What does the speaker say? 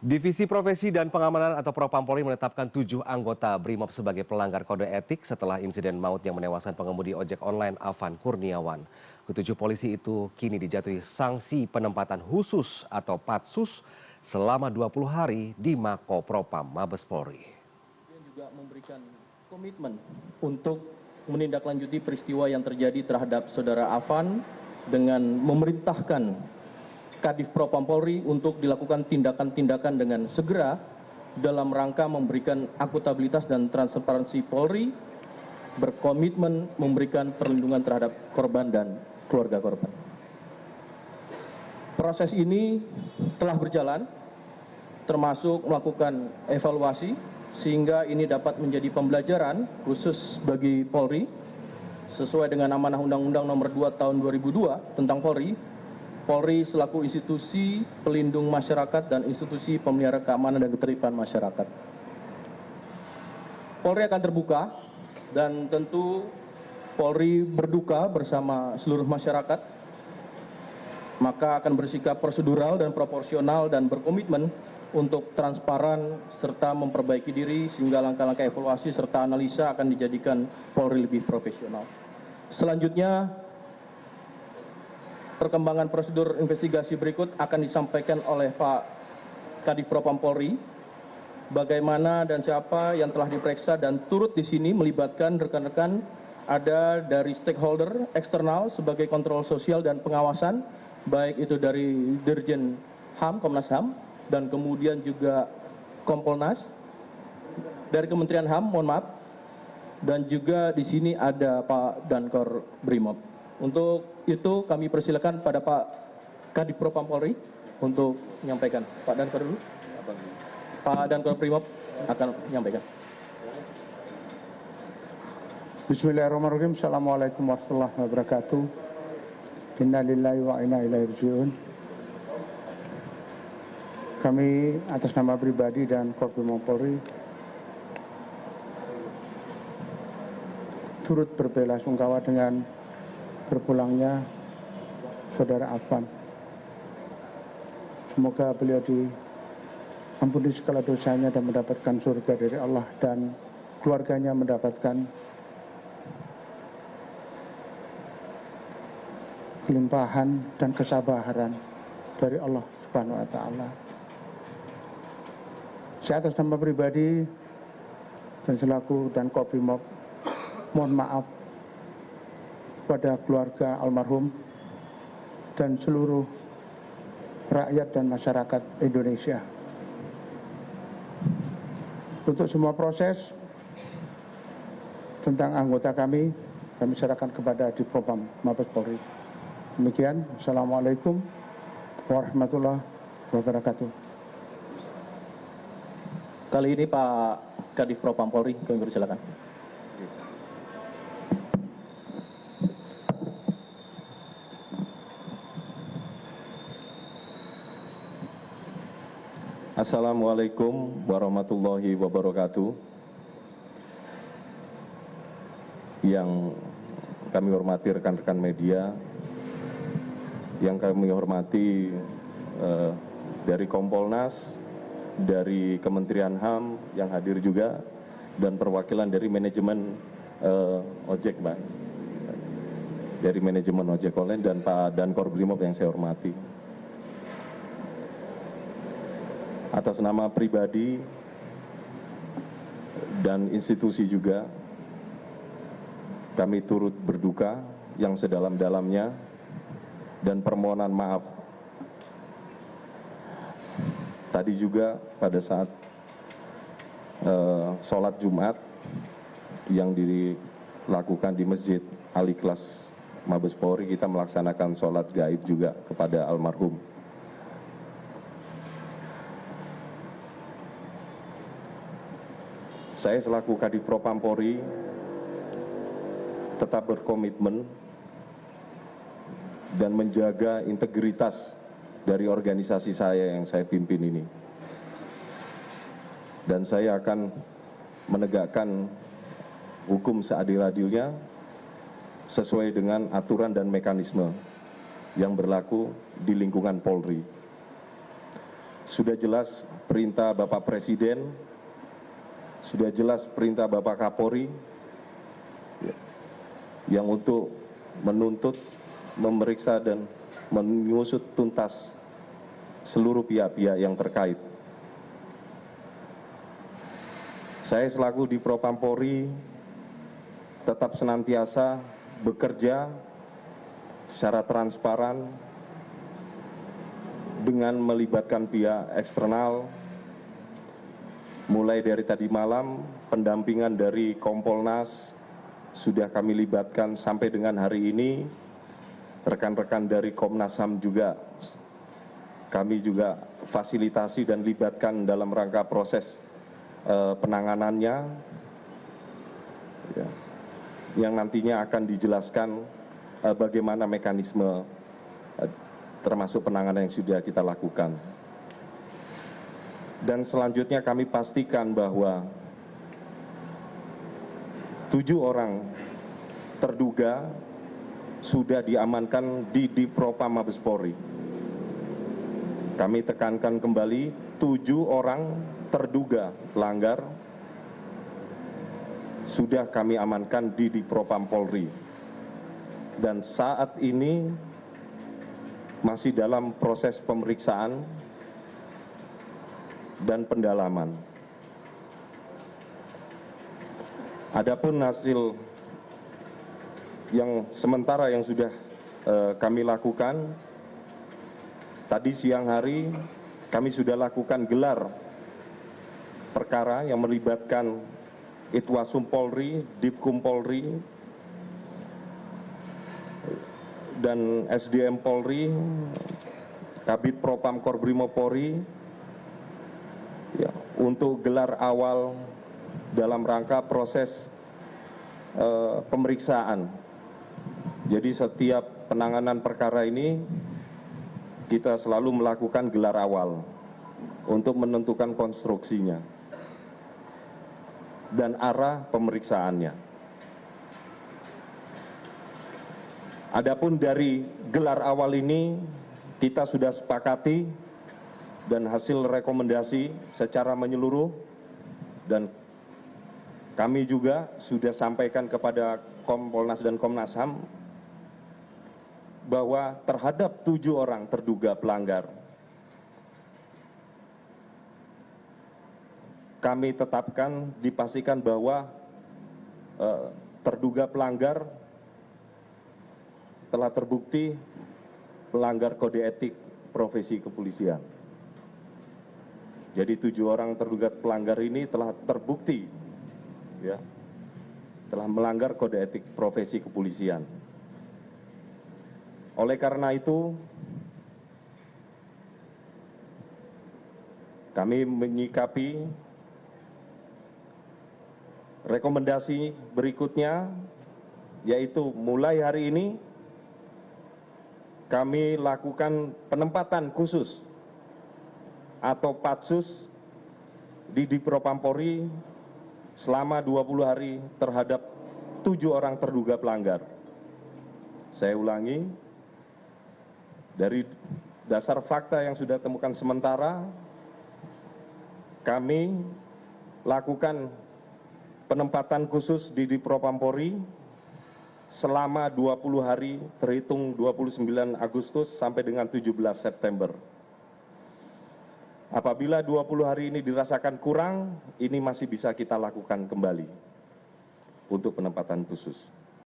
Divisi Profesi dan Pengamanan atau Propam Polri menetapkan 7 anggota BRIMOB sebagai pelanggar kode etik setelah insiden maut yang menewaskan pengemudi ojek online Afan Kurniawan. Ketujuh polisi itu kini dijatuhi sanksi penempatan khusus atau patsus selama 20 hari di Mako Propam Mabes Polri. Juga memberikan komitmen untuk menindaklanjuti peristiwa yang terjadi terhadap saudara Afan dengan memerintahkan Kadif Propam Polri untuk dilakukan tindakan-tindakan dengan segera dalam rangka memberikan akuntabilitas dan transparansi Polri, berkomitmen memberikan perlindungan terhadap korban dan keluarga korban. Proses ini telah berjalan, termasuk melakukan evaluasi, sehingga ini dapat menjadi pembelajaran khusus bagi Polri, sesuai dengan amanah Undang-Undang Nomor 2 Tahun 2002 tentang Polri. Polri selaku institusi pelindung masyarakat dan institusi pemelihara keamanan dan ketertiban masyarakat. Polri akan terbuka dan tentu Polri berduka bersama seluruh masyarakat, maka akan bersikap prosedural dan proporsional dan berkomitmen untuk transparan serta memperbaiki diri sehingga langkah-langkah evaluasi serta analisa akan dijadikan Polri lebih profesional. Selanjutnya, perkembangan prosedur investigasi berikut akan disampaikan oleh Pak Kadif Propam Polri. Bagaimana dan siapa yang telah diperiksa dan turut di sini melibatkan rekan-rekan ada dari stakeholder eksternal sebagai kontrol sosial dan pengawasan, baik itu dari Dirjen HAM, Komnas HAM, dan kemudian juga Kompolnas, dari Kementerian HAM, mohon maaf, dan juga di sini ada Pak Dankor BRIMOB. Untuk itu kami persilakan pada Pak Kadif Propam Polri untuk menyampaikan. Pak Dankor dulu. Pak Dankor BRIMOB akan menyampaikan. Bismillahirrahmanirrahim. Assalamualaikum warahmatullahi wabarakatuh. Inna lillahi wa inna ilaihi raji'un. Kami atas nama pribadi dan Korpimob Polri turut berbelasungkawa dengan berpulangnya saudara Afan. Semoga beliau diampuni segala dosanya dan mendapatkan surga dari Allah, dan keluarganya mendapatkan kelimpahan dan kesabaran dari Allah Subhanahu wa taala. Saya atas nama pribadi dan selaku dan Korpimob mohon maaf pada keluarga almarhum dan seluruh rakyat dan masyarakat Indonesia. Untuk semua proses tentang anggota kami serahkan kepada di Propam Mabes Polri. Demikian, Assalamualaikum warahmatullahi wabarakatuh. Kali ini Pak Kadif Propam Polri, kami persilakan. Assalamualaikum warahmatullahi wabarakatuh. Yang kami hormati rekan-rekan media, yang kami hormati dari Kompolnas, dari Kementerian HAM yang hadir juga, dan perwakilan dari manajemen ojek, Mbak, dari manajemen ojek online, dan Pak Dankor BRIMOB yang saya hormati. Atas nama pribadi dan institusi juga, kami turut berduka yang sedalam-dalamnya dan permohonan maaf. Tadi juga pada saat sholat Jumat yang dilakukan di Masjid Al-Ikhlas Mabes Polri, kita melaksanakan sholat gaib juga kepada almarhum. Saya selaku Kadif Propam Polri tetap berkomitmen dan menjaga integritas dari organisasi saya yang saya pimpin ini. Dan saya akan menegakkan hukum seadil-adilnya sesuai dengan aturan dan mekanisme yang berlaku di lingkungan Polri. sudah jelas perintah Bapak Presiden, sudah jelas perintah Bapak Kapolri yang untuk menuntut, memeriksa dan mengusut tuntas seluruh pihak-pihak yang terkait. Saya selaku di Propam Polri tetap senantiasa bekerja secara transparan dengan melibatkan pihak eksternal, mulai dari tadi malam pendampingan dari Kompolnas sudah kami libatkan sampai dengan hari ini, rekan-rekan dari Komnas HAM juga kami juga fasilitasi dan libatkan dalam rangka proses penanganannya, ya, yang nantinya akan dijelaskan bagaimana mekanisme termasuk penanganan yang sudah kita lakukan. Dan selanjutnya kami pastikan bahwa 7 orang terduga sudah diamankan di Divpropam Mabes Polri. Kami tekankan kembali, 7 orang terduga pelanggar sudah kami amankan di Divpropam Polri. Dan saat ini masih dalam proses pemeriksaan dan pendalaman. Adapun hasil yang sementara yang sudah kami lakukan, tadi siang hari kami sudah lakukan gelar perkara yang melibatkan Itwasum Polri, Divkum Polri, dan SDM Polri, Kabid Propam Korbrimob Polri, ya, untuk gelar awal dalam rangka proses pemeriksaan. Jadi setiap penanganan perkara ini kita selalu melakukan gelar awal untuk menentukan konstruksinya dan arah pemeriksaannya. Adapun dari gelar awal ini kita sudah sepakati dan hasil rekomendasi secara menyeluruh, dan kami juga sudah sampaikan kepada Kompolnas dan Komnas HAM bahwa terhadap 7 orang terduga pelanggar kami tetapkan, dipastikan bahwa terduga pelanggar telah terbukti melanggar kode etik profesi kepolisian. Jadi 7 orang terduga pelanggar ini telah terbukti, ya, telah melanggar kode etik profesi kepolisian. Oleh karena itu, kami menyikapi rekomendasi berikutnya, yaitu mulai hari ini kami lakukan penempatan khusus atau patsus di Divpropam Polri selama 20 hari terhadap 7 orang terduga pelanggar. Saya ulangi, dari dasar fakta yang sudah temukan sementara, kami lakukan penempatan khusus di Divpropam Polri selama 20 hari terhitung 29 Agustus sampai dengan 17 September. Apabila 20 hari ini dirasakan kurang, ini masih bisa kita lakukan kembali untuk penempatan khusus.